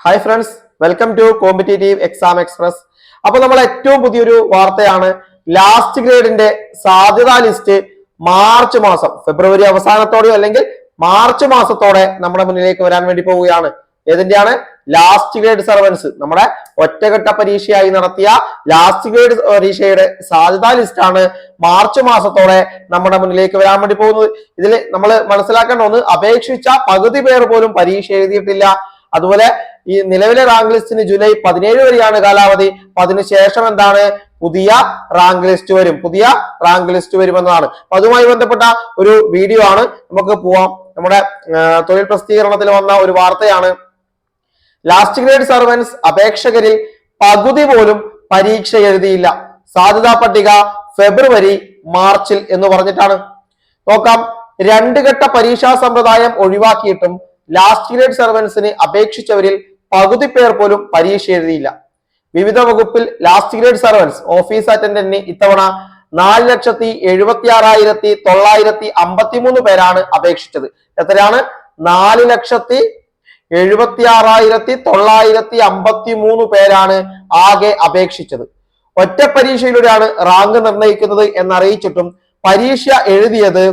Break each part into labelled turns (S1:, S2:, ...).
S1: Hi friends, welcome to competitive exam express. അപ്പൊ നമ്മൾ ഏറ്റവും പുതിയൊരു വാർത്തയാണ്. ലാസ്റ്റ് ഗ്രേഡിന്റെ സാധ്യതാ ലിസ്റ്റ് മാർച്ച് മാസം, ഫെബ്രുവരി അവസാനത്തോടെയോ അല്ലെങ്കിൽ മാർച്ച് മാസത്തോടെ നമ്മുടെ മുന്നിലേക്ക് വരാൻ വേണ്ടി പോവുകയാണ്. ഏതിന്റെയാണ്? ലാസ്റ്റ് ഗ്രേഡ് സർവൻസ്, നമ്മുടെ ഒറ്റഘട്ട പരീക്ഷയായി നടത്തിയ ലാസ്റ്റ് ഗ്രേഡ് പരീക്ഷയുടെ സാധ്യതാ ലിസ്റ്റാണ് മാർച്ച് മാസത്തോടെ നമ്മുടെ മുന്നിലേക്ക് വരാൻ വേണ്ടി പോകുന്നത്. ഇതിൽ നമ്മൾ മനസ്സിലാക്കേണ്ട ഒന്ന്, അപേക്ഷിച്ച പകുതി പേർ പോലും പരീക്ഷ എഴുതിയിട്ടില്ല. അതുപോലെ ഈ നിലവിലെ റാങ്ക് ലിസ്റ്റിന് ജൂലൈ 17 വരെയാണ് കാലാവധി. അതിനുശേഷം എന്താണ്? പുതിയ റാങ്ക് ലിസ്റ്റ് വരുമെന്നതാണ്. അപ്പൊ അതുമായി ബന്ധപ്പെട്ട ഒരു വീഡിയോ ആണ്. നമുക്ക് പോവാം. നമ്മുടെ തൊഴിൽ പ്രസിദ്ധീകരണത്തിൽ വന്ന ഒരു വാർത്തയാണ്. ലാസ്റ്റ് ഗ്രേഡ് സർവൻസ് അപേക്ഷകരിൽ പകുതി പോലും പരീക്ഷ എഴുതിയില്ല. സാധ്യതാ പട്ടിക ഫെബ്രുവരി മാർച്ചിൽ എന്ന് പറഞ്ഞിട്ടാണ്. നോക്കാം. 2 ഘട്ട പരീക്ഷാ സമ്പ്രദായം ഒഴിവാക്കിയിട്ടും ലാസ്റ്റ് ഗ്രേഡ് സർവൻസിന് അപേക്ഷിച്ചവരിൽ പകുതി പേർ പോലും പരീക്ഷ എഴുതിയില്ല. വിവിധ വകുപ്പിൽ ലാസ്റ്റ് ഗ്രേഡ് സർവൻസ് ഓഫീസ് അറ്റൻഡന്റിന് ഇത്തവണ 4,76,953 പേരാണ് അപേക്ഷിച്ചത്. എത്രയാണ്? 4,76,953 പേരാണ് ആകെ അപേക്ഷിച്ചത്. ഒറ്റ പരീക്ഷയിലൂടെയാണ് റാങ്ക് നിർണ്ണയിക്കുന്നത് എന്നറിയിച്ചിട്ടും പരീക്ഷ എഴുതിയത്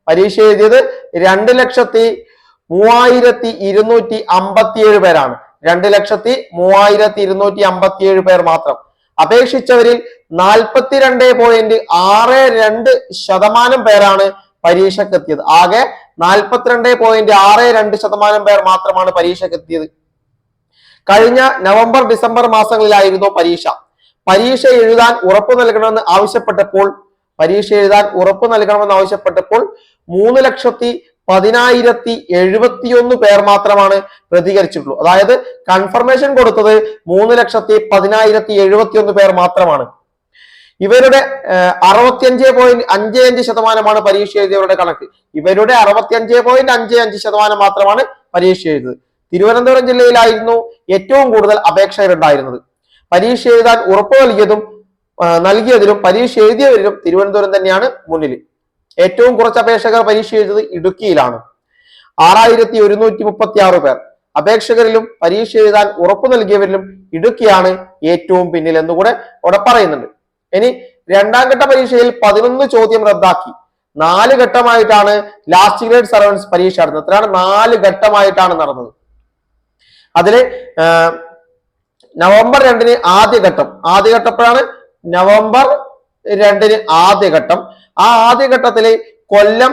S1: 2,03,257 പേരാണ്. 2,03,257 പേർ മാത്രം. അപേക്ഷിച്ചവരിൽ 42.62% പേരാണ് പരീക്ഷക്കെത്തിയത്. ആകെ 42.62% പേർ മാത്രമാണ് പരീക്ഷക്കെത്തിയത്. കഴിഞ്ഞ നവംബർ ഡിസംബർ മാസങ്ങളിലായിരുന്നു പരീക്ഷ. പരീക്ഷ എഴുതാൻ ഉറപ്പു നൽകണമെന്ന് ആവശ്യപ്പെട്ടപ്പോൾ 3,10,071 പേർ മാത്രമാണ് പ്രതികരിച്ചിട്ടുള്ളൂ. അതായത് കൺഫർമേഷൻ കൊടുത്തത് 3,10,071 പേർ മാത്രമാണ്. ഇവരുടെ 65.55% പരീക്ഷ എഴുതിയവരുടെ കണക്ക്. ഇവരുടെ 65.55% മാത്രമാണ് പരീക്ഷ എഴുതിയത്. തിരുവനന്തപുരം ജില്ലയിലായിരുന്നു ഏറ്റവും കൂടുതൽ അപേക്ഷകരുണ്ടായിരുന്നത്. പരീക്ഷ എഴുതാൻ ഉറപ്പ് നൽകിയതിലും പരീക്ഷ എഴുതിയവരിലും തിരുവനന്തപുരം തന്നെയാണ് മുന്നിൽ. ഏറ്റവും കുറച്ച് അപേക്ഷകർ പരീക്ഷ എഴുതിയത് ഇടുക്കിയിലാണ്. 6,136 പേർ. അപേക്ഷകരിലും പരീക്ഷ എഴുതാൻ ഉറപ്പു നൽകിയവരിലും ഇടുക്കിയാണ് ഏറ്റവും പിന്നിൽ എന്നുകൂടെ അവിടെ പറയുന്നുണ്ട്. ഇനി 2ാം ഘട്ട പരീക്ഷയിൽ 11 ചോദ്യം റദ്ദാക്കി. 4 ഘട്ടമായിട്ടാണ് ലാസ്റ്റ് ഗ്രേഡ് സർവൻസ് പരീക്ഷ നടന്നത്. എത്രയാണ്? 4 ഘട്ടമായിട്ടാണ് നടന്നത്. അതില് നവംബർ 2-ന് ആദ്യഘട്ടപ്പോഴാണ് നവംബർ 2-ന് ആദ്യഘട്ടം. ആ ആദ്യഘട്ടത്തില് കൊല്ലം,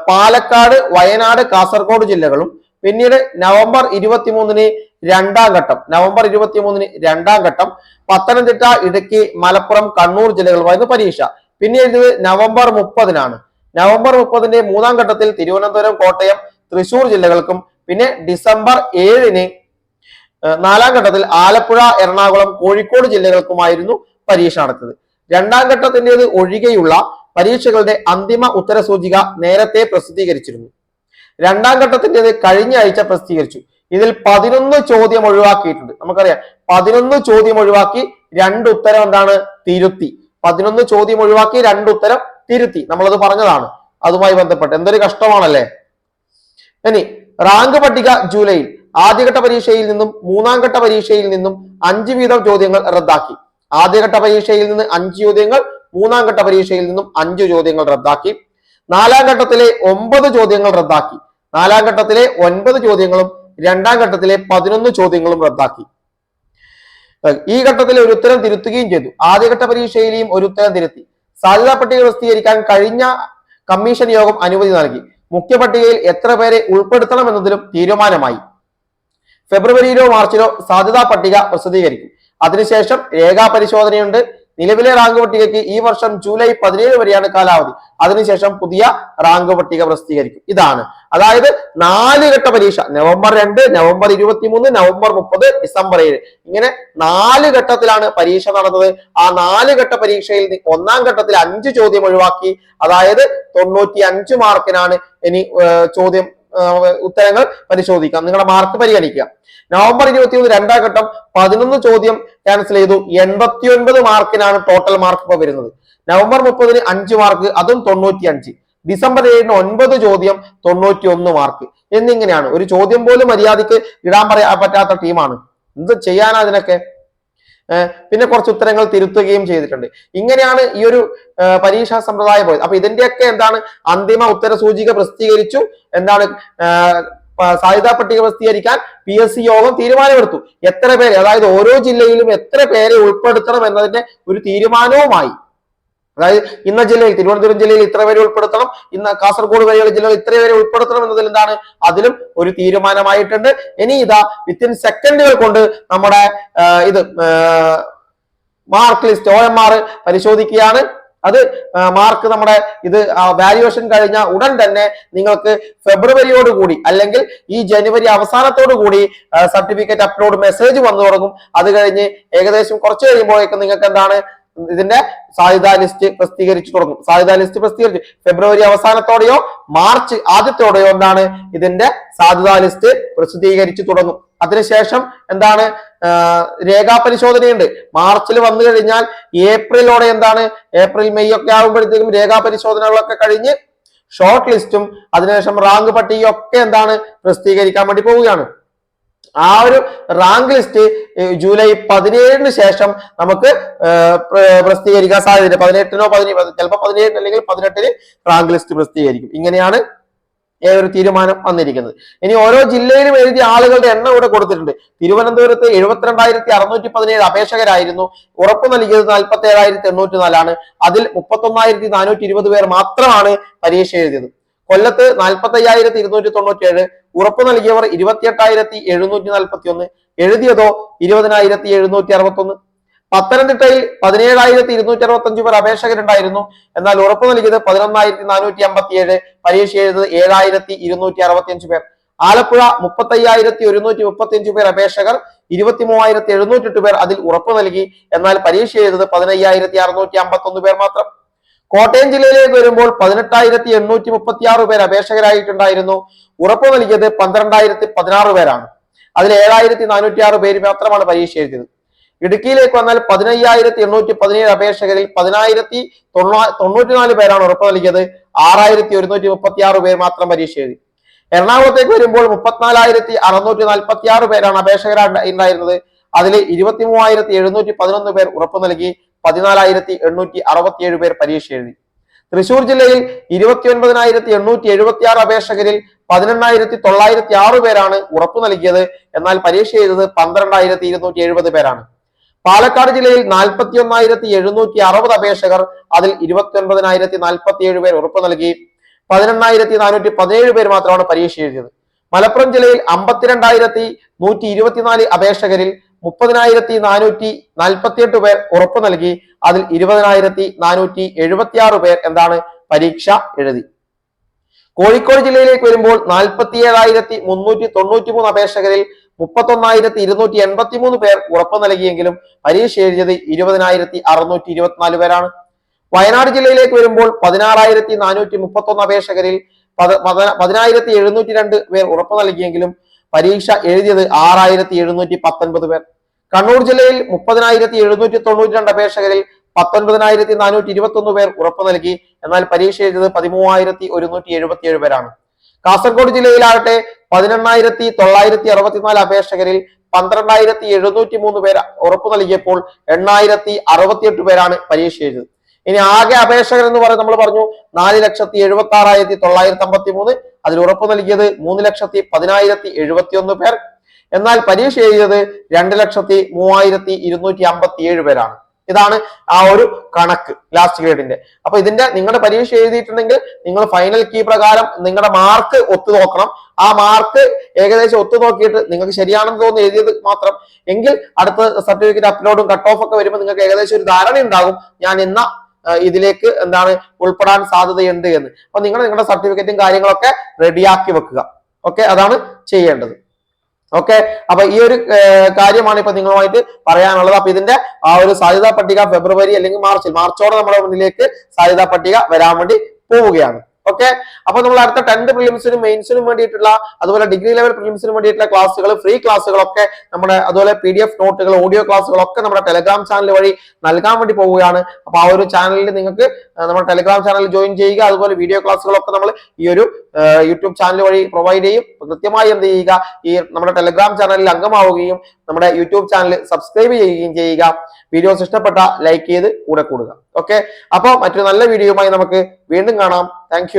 S1: പാലക്കാട്, വയനാട്, കാസർഗോഡ് ജില്ലകളും, പിന്നീട് നവംബർ 23-ന് 2ാം ഘട്ടം പത്തനംതിട്ട, ഇടുക്കി, മലപ്പുറം, കണ്ണൂർ ജില്ലകളുമായിരുന്നു പരീക്ഷ. പിന്നീട് നവംബർ 30-നാണ്. നവംബർ 30-ന്റെ 3ാം ഘട്ടത്തിൽ തിരുവനന്തപുരം, കോട്ടയം, തൃശൂർ ജില്ലകൾക്കും, പിന്നെ ഡിസംബർ 7-ന് 4ാം ഘട്ടത്തിൽ ആലപ്പുഴ, എറണാകുളം, കോഴിക്കോട് ജില്ലകൾക്കുമായിരുന്നു പരീക്ഷ നടത്തിയത്. 2ാം ഘട്ടത്തിൻ്റെത് ഒഴികെയുള്ള പരീക്ഷകളുടെ അന്തിമ ഉത്തരസൂചിക നേരത്തെ പ്രസിദ്ധീകരിച്ചിരുന്നു. 2ാം ഘട്ടത്തിൻ്റെത് കഴിഞ്ഞ ആഴ്ച പ്രസിദ്ധീകരിച്ചു. ഇതിൽ 11 ചോദ്യം ഒഴിവാക്കിയിട്ടുണ്ട്. നമുക്കറിയാം, 11 ചോദ്യം ഒഴിവാക്കി 2 ഉത്തരം തിരുത്തി. 11 ചോദ്യം ഒഴിവാക്കി 2 ഉത്തരം തിരുത്തി. നമ്മളത് പറഞ്ഞതാണ്. അതുമായി ബന്ധപ്പെട്ട് എന്തൊരു കഷ്ടമാണല്ലേ. ഇനി റാങ്ക് പട്ടിക ജൂലൈയിൽ ആദ്യഘട്ട പരീക്ഷയിൽ നിന്നും 3ാം ഘട്ട പരീക്ഷയിൽ നിന്നും 5 വീതം ചോദ്യങ്ങൾ റദ്ദാക്കി. ആദ്യഘട്ട പരീക്ഷയിൽ നിന്ന് 5 ചോദ്യങ്ങൾ, 3ാം ഘട്ട പരീക്ഷയിൽ നിന്നും 5 ചോദ്യങ്ങൾ റദ്ദാക്കി. 4ാം ഘട്ടത്തിലെ 9 ചോദ്യങ്ങൾ റദ്ദാക്കി. 4ാം ഘട്ടത്തിലെ 9 ചോദ്യങ്ങളും 2ാം ഘട്ടത്തിലെ 11 ചോദ്യങ്ങളും റദ്ദാക്കി. ഈ ഘട്ടത്തിലെ ഒരു ഉത്തരം തിരുത്തുകയും ചെയ്തു. ആദ്യഘട്ട പരീക്ഷയിലെയും ഒരു ഉത്തരം തിരുത്തി. സാധ്യതാ പട്ടിക പ്രസിദ്ധീകരിക്കാൻ കഴിഞ്ഞ കമ്മീഷൻ യോഗം അനുമതി നൽകി. മുഖ്യ പട്ടികയിൽ എത്ര പേരെ ഉൾപ്പെടുത്തണമെന്നതിലും തീരുമാനമായി. ഫെബ്രുവരിയിലോ മാർച്ചിലോ സാധ്യതാ പട്ടിക പ്രസിദ്ധീകരിക്കും. അതിനുശേഷം രേഖാ പരിശോധനയുണ്ട്. നിലവിലെ റാങ്ക് പട്ടികയ്ക്ക് ഈ വർഷം ജൂലൈ 17 വരെയാണ് കാലാവധി. അതിനുശേഷം പുതിയ റാങ്ക് പട്ടിക പ്രസിദ്ധീകരിക്കും. ഇതാണ്, അതായത് 4 ഘട്ട പരീക്ഷ. നവംബർ 2, നവംബർ 23, നവംബർ 30, ഡിസംബർ 7, ഇങ്ങനെ 4 ഘട്ടത്തിലാണ് പരീക്ഷ നടന്നത്. ആ 4 ഘട്ട പരീക്ഷയിൽ 1ാം ഘട്ടത്തിൽ 5 ചോദ്യം ഒഴിവാക്കി. അതായത് 95 മാർക്കിനാണ് ഇനി ഉത്തരങ്ങൾ പരിശോധിക്കാം. നിങ്ങളുടെ മാർക്ക് പരിഗണിക്കുക. നവംബർ 23 2ാം ഘട്ടം 11 ചോദ്യം ക്യാൻസൽ ചെയ്തു. 89 മാർക്കിനാണ് ടോട്ടൽ മാർക്ക് ഇപ്പൊ വരുന്നത്. നവംബർ 30-ന് 5 മാർക്ക്, അതും 95. ഡിസംബർ 7-ന് 9 ചോദ്യം, 91 മാർക്ക്. എന്നിങ്ങനെയാണ്. ഒരു ചോദ്യം പോലും മര്യാദയ്ക്ക് ഇടാൻ പറ്റാത്ത ടീമാണ്. എന്ത് ചെയ്യാനാ അതിനൊക്കെ. പിന്നെ കുറച്ച് ഉത്തരങ്ങൾ തിരുത്തുകയും ചെയ്തിട്ടുണ്ട്. ഇങ്ങനെയാണ് ഈ ഒരു പരീക്ഷാ സമ്പ്രദായം പോയത്. അപ്പൊ ഇതിന്റെയൊക്കെ എന്താണ് അന്തിമ ഉത്തര സൂചിക പ്രസിദ്ധീകരിച്ചു. എന്താണ് സാധ്യതാ പട്ടിക പ്രസിദ്ധീകരിക്കാൻ PSC യോഗം തീരുമാനമെടുത്തു. എത്ര പേര്, അതായത് ഓരോ ജില്ലയിലും എത്ര പേരെ ഉൾപ്പെടുത്തണം എന്നതിന്റെ ഒരു തീരുമാനവുമായി. അതായത് ഇന്ന ജില്ലയിൽ, തിരുവനന്തപുരം ജില്ലയിൽ ഇത്ര പേരെ ഉൾപ്പെടുത്തണം, ഇന്ന് കാസർഗോഡ് വരെയുള്ള ജില്ലകൾ ഇത്ര പേരെ ഉൾപ്പെടുത്തണം എന്നതിൽ എന്താണ്, അതിലും ഒരു തീരുമാനമായിട്ടുണ്ട്. ഇനി ഇതാ വിത്തിൻ സെക്കൻഡുകൾ കൊണ്ട് നമ്മുടെ മാർക്ക് ലിസ്റ്റ് OMR പരിശോധിക്കുകയാണ്. അത് മാർക്ക് നമ്മുടെ ഇത് വാല്യുവേഷൻ കഴിഞ്ഞ ഉടൻ തന്നെ നിങ്ങൾക്ക് ഫെബ്രുവരിയോട് കൂടി അല്ലെങ്കിൽ ഈ ജനുവരി അവസാനത്തോടു കൂടി സർട്ടിഫിക്കറ്റ് അപ്ലോഡ് മെസ്സേജ് വന്നു തുടങ്ങും. അത് കഴിഞ്ഞ് ഏകദേശം കുറച്ച് കഴിയുമ്പോഴേക്കും നിങ്ങൾക്ക് എന്താണ് ഇതിന്റെ സാധ്യതാ ലിസ്റ്റ് പ്രസിദ്ധീകരിച്ചു തുടങ്ങും. സാധ്യതാ ലിസ്റ്റ് പ്രസിദ്ധീകരിച്ചു ഫെബ്രുവരി അവസാനത്തോടെയോ മാർച്ച് ആദ്യത്തോടെയോ എന്താണ് ഇതിന്റെ സാധ്യതാ ലിസ്റ്റ് പ്രസിദ്ധീകരിച്ചു തുടങ്ങും. അതിനുശേഷം എന്താണ് രേഖാപരിശോധനയുണ്ട്. മാർച്ചിൽ വന്നു കഴിഞ്ഞാൽ ഏപ്രിലോടെ എന്താണ് ഏപ്രിൽ മെയ് ഒക്കെ ആകുമ്പോഴത്തേക്കും രേഖാപരിശോധനകളൊക്കെ കഴിഞ്ഞ് ഷോർട്ട് ലിസ്റ്റും അതിനുശേഷം റാങ്ക് പട്ടികയൊക്കെ എന്താണ് പ്രസിദ്ധീകരിക്കാൻ വേണ്ടി പോവുകയാണ്. ആ ഒരു റാങ്ക് ലിസ്റ്റ് ജൂലൈ 17 ശേഷം നമുക്ക് പ്രസിദ്ധീകരിക്കാൻ സാധ്യതയുണ്ട്. 18-നോ ചിലപ്പോൾ 17 അല്ലെങ്കിൽ 18 റാങ്ക് ലിസ്റ്റ് പ്രസിദ്ധീകരിക്കും. ഇങ്ങനെയാണ് ഒരു തീരുമാനം വന്നിരിക്കുന്നത്. ഇനി ഓരോ ജില്ലയിലും എഴുതിയ ആളുകളുടെ എണ്ണം ഇവിടെ കൊടുത്തിട്ടുണ്ട്. തിരുവനന്തപുരത്ത് 72,617 അപേക്ഷകരായിരുന്നു. ഉറപ്പ് നൽകിയത് 47,804 അതിൽ 31,420 പേർ മാത്രമാണ് പരീക്ഷ എഴുതിയത്. കൊല്ലത്ത് 45,297, ഉറപ്പ് നൽകിയവർ 28,741, എഴുതിയതോ 20,761. പത്തനംതിട്ടയിൽ 17,265 പേർ അപേക്ഷകരുണ്ടായിരുന്നു. എന്നാൽ ഉറപ്പ് നൽകിയത് 11,457, പരീക്ഷ എഴുതിയത് 7,265 പേർ. ആലപ്പുഴ 35,135 പേർ അപേക്ഷകർ, 23,708 പേർ അതിൽ ഉറപ്പ് നൽകി. എന്നാൽ പരീക്ഷ എഴുതിയത് 15,651 പേർ മാത്രം. കോട്ടയം ജില്ലയിലേക്ക് വരുമ്പോൾ 18,836 പേർ അപേക്ഷകരായിട്ടുണ്ടായിരുന്നു. ഉറപ്പ് നൽകിയത് 12,016 പേരാണ്. അതിൽ 7,406 പേര് മാത്രമാണ് പരീക്ഷ എഴുതിയത്. ഇടുക്കിയിലേക്ക് വന്നാൽ 15,817 അപേക്ഷകരിൽ 10,094 പേരാണ് ഉറപ്പ് നൽകിയത്. 6,136 പേർ മാത്രം പരീക്ഷ എഴുതി. എറണാകുളത്തേക്ക് വരുമ്പോൾ 34,646 പേരാണ് അപേക്ഷകരുണ്ടായിരുന്നത്. അതിൽ 23,711 പേർ ഉറപ്പ് നൽകി. 14,867 പേർ പരീക്ഷ എഴുതി. തൃശൂർ ജില്ലയിൽ 29,876 അപേക്ഷകരിൽ 18,906 പേരാണ് ഉറപ്പ് നൽകിയത്. എന്നാൽ പരീക്ഷ എഴുതിയത് 12,270 പേരാണ്. പാലക്കാട് ജില്ലയിൽ 41,760 അപേക്ഷകർ, അതിൽ 29,047 പേർ ഉറപ്പ് നൽകി. 18,417 പേർ മാത്രമാണ് പരീക്ഷ എഴുതിയത്. മലപ്പുറം ജില്ലയിൽ 52,124 അപേക്ഷകരിൽ 30,448 പേർ ഉറപ്പ് നൽകി. അതിൽ 20,476 പേർ എന്താണ് പരീക്ഷ എഴുതി. കോഴിക്കോട് ജില്ലയിലേക്ക് വരുമ്പോൾ 47,393 അപേക്ഷകരിൽ 31,283 പേർ ഉറപ്പ് നൽകിയെങ്കിലും പരീക്ഷ എഴുതിയത് 20,624 പേരാണ്. വയനാട് ജില്ലയിലേക്ക് വരുമ്പോൾ 16,431 അപേക്ഷകരിൽ 10,702 പേർ ഉറപ്പ് നൽകിയെങ്കിലും പരീക്ഷ എഴുതിയത് 6,719 പേർ. കണ്ണൂർ ജില്ലയിൽ 30,792 അപേക്ഷകരിൽ 19,421 പേർ ഉറപ്പ് നൽകി. എന്നാൽ പരീക്ഷ എഴുതിയത് 13,177 പേരാണ്. കാസർഗോഡ് ജില്ലയിലാകട്ടെ 18,964 അപേക്ഷകരിൽ 12,703 പേർ ഉറപ്പ് നൽകിയപ്പോൾ 8,068 പേരാണ് പരീക്ഷ എഴുതിയത്. ഇനി ആകെ അപേക്ഷകർ എന്ന് പറയുന്നത് നമ്മൾ പറഞ്ഞു 4,76,953. അതിൽ ഉറപ്പ് നൽകിയത് 3,10,071 പേർ. എന്നാൽ പരീക്ഷ എഴുതിയത് 2,03,257 പേരാണ്. ഇതാണ് ആ ഒരു കണക്ക് ലാസ്റ്റ് ഗ്രേഡിന്റെ. അപ്പൊ ഇതിന്റെ നിങ്ങളുടെ പരീക്ഷ എഴുതിയിട്ടുണ്ടെങ്കിൽ നിങ്ങൾ ഫൈനൽ കീ പ്രകാരം നിങ്ങളുടെ മാർക്ക് ഒത്തു നോക്കണം. ആ മാർക്ക് ഏകദേശം ഒത്തു നോക്കിയിട്ട് നിങ്ങൾക്ക് ശരിയാണെന്ന് തോന്നുന്നു എഴുതിയത് മാത്രം എങ്കിൽ അടുത്ത സർട്ടിഫിക്കറ്റ് അപ്ലോഡും കട്ട് ഓഫ് ഒക്കെ വരുമ്പോൾ നിങ്ങൾക്ക് ഏകദേശം ഒരു ധാരണ ഉണ്ടാകും ഞാൻ ഇന്ന ഇതിലേക്ക് എന്താണ് ഉൾപ്പെടാൻ സാധ്യതയുണ്ട് എന്ന്. അപ്പൊ നിങ്ങൾ നിങ്ങളുടെ സർട്ടിഫിക്കറ്റും കാര്യങ്ങളൊക്കെ റെഡിയാക്കി വെക്കുക. ഓക്കെ, അതാണ് ചെയ്യേണ്ടത്. ഓക്കെ, അപ്പൊ ഈ ഒരു കാര്യമാണ് ഇപ്പൊ നിങ്ങളുമായിട്ട് പറയാനുള്ളത്. അപ്പൊ ഇതിന്റെ ആ ഒരു സാധ്യതാ പട്ടിക ഫെബ്രുവരി അല്ലെങ്കിൽ മാർച്ചോടെ നമ്മുടെ മുന്നിലേക്ക് സാധ്യതാ പട്ടിക വരാൻ വേണ്ടി പോവുകയാണ്. ഓക്കെ. അപ്പൊ നമ്മൾ അടുത്ത 10th പ്രിലിംസിനും മെയിൻസിനും വേണ്ടിയിട്ടുള്ള അതുപോലെ ഡിഗ്രി ലെവൽ പ്രിലിംസിനും വേണ്ടിയിട്ടുള്ള ക്ലാസ്സുകൾ, ഫ്രീ ക്ലാസ്സുകളൊക്കെ നമ്മുടെ അതുപോലെ PDF നോട്ടുകൾ, ഓഡിയോ ക്ലാസ്സുകളൊക്കെ നമ്മുടെ ടെലഗ്രാം ചാനൽ വഴി നൽകാൻ വേണ്ടി പോവുകയാണ്. അപ്പൊ ആ ഒരു ചാനലിൽ നിങ്ങൾക്ക് നമ്മുടെ ടെലഗ്രാം ചാനൽ ജോയിൻ ചെയ്യുക. അതുപോലെ വീഡിയോ ക്ലാസ്സുകളൊക്കെ നമ്മൾ ഈ ഒരു യൂട്യൂബ് ചാനൽ വഴി പ്രൊവൈഡ് ചെയ്യും. കൃത്യമായി എന്ത് ചെയ്യുക, ഈ നമ്മുടെ ടെലഗ്രാം ചാനലിൽ അംഗമാവുകയും നമ്മുടെ യൂട്യൂബ് ചാനൽ സബ്സ്ക്രൈബ് ചെയ്യുകയും ചെയ്യുക. വീഡിയോസ് ഇഷ്ടപ്പെട്ട ലൈക്ക് ചെയ്ത് കൂടെ കൂടുക. ഓക്കെ. അപ്പോൾ മറ്റൊരു നല്ല വീഡിയോയുമായി നമുക്ക് വീണ്ടും കാണാം. താങ്ക്